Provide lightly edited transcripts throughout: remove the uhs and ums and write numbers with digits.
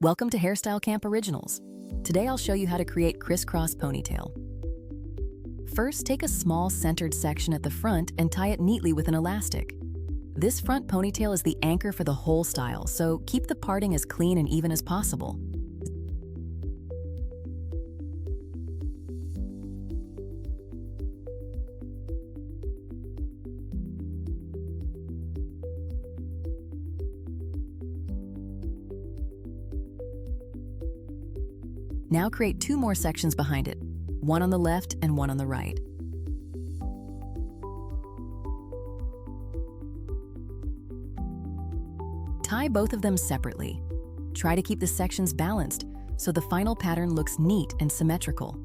Welcome to Hairstyle Camp Originals. Today I'll show you how to create crisscross ponytail. First, take a small centered section at the front and tie it neatly with an elastic. This front ponytail is the anchor for the whole style, so keep the parting as clean and even as possible. Now create two more sections behind it, one on the left and one on the right. Tie both of them separately. Try to keep the sections balanced so the final pattern looks neat and symmetrical.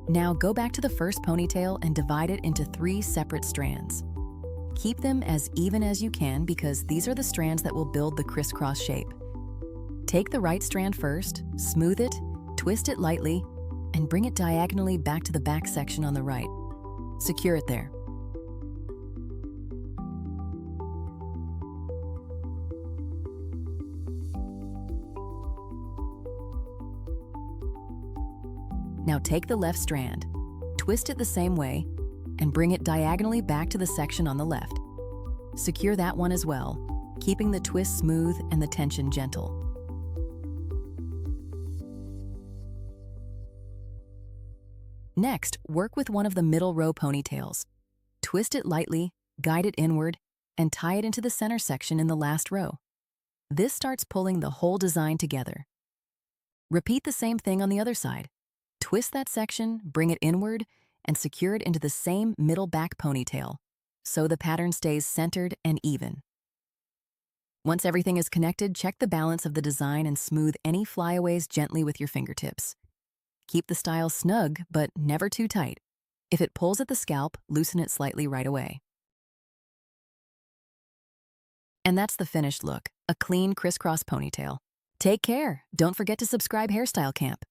Now go back to the first ponytail and divide it into 3 separate strands. Keep them as even as you can because these are the strands that will build the crisscross shape. Take the right strand first, smooth it, twist it lightly, and bring it diagonally back to the back section on the right. Secure it there. Now take the left strand, twist it the same way, and bring it diagonally back to the section on the left. Secure that one as well, keeping the twist smooth and the tension gentle. Next, work with one of the middle row ponytails. Twist it lightly, guide it inward, and tie it into the center section in the last row. This starts pulling the whole design together. Repeat the same thing on the other side. Twist that section, bring it inward, and secure it into the same middle back ponytail, so the pattern stays centered and even. Once everything is connected, check the balance of the design and smooth any flyaways gently with your fingertips. Keep the style snug, but never too tight. If it pulls at the scalp, loosen it slightly right away. And that's the finished look, a clean crisscross ponytail. Take care. Don't forget to subscribe Hairstyle Camp.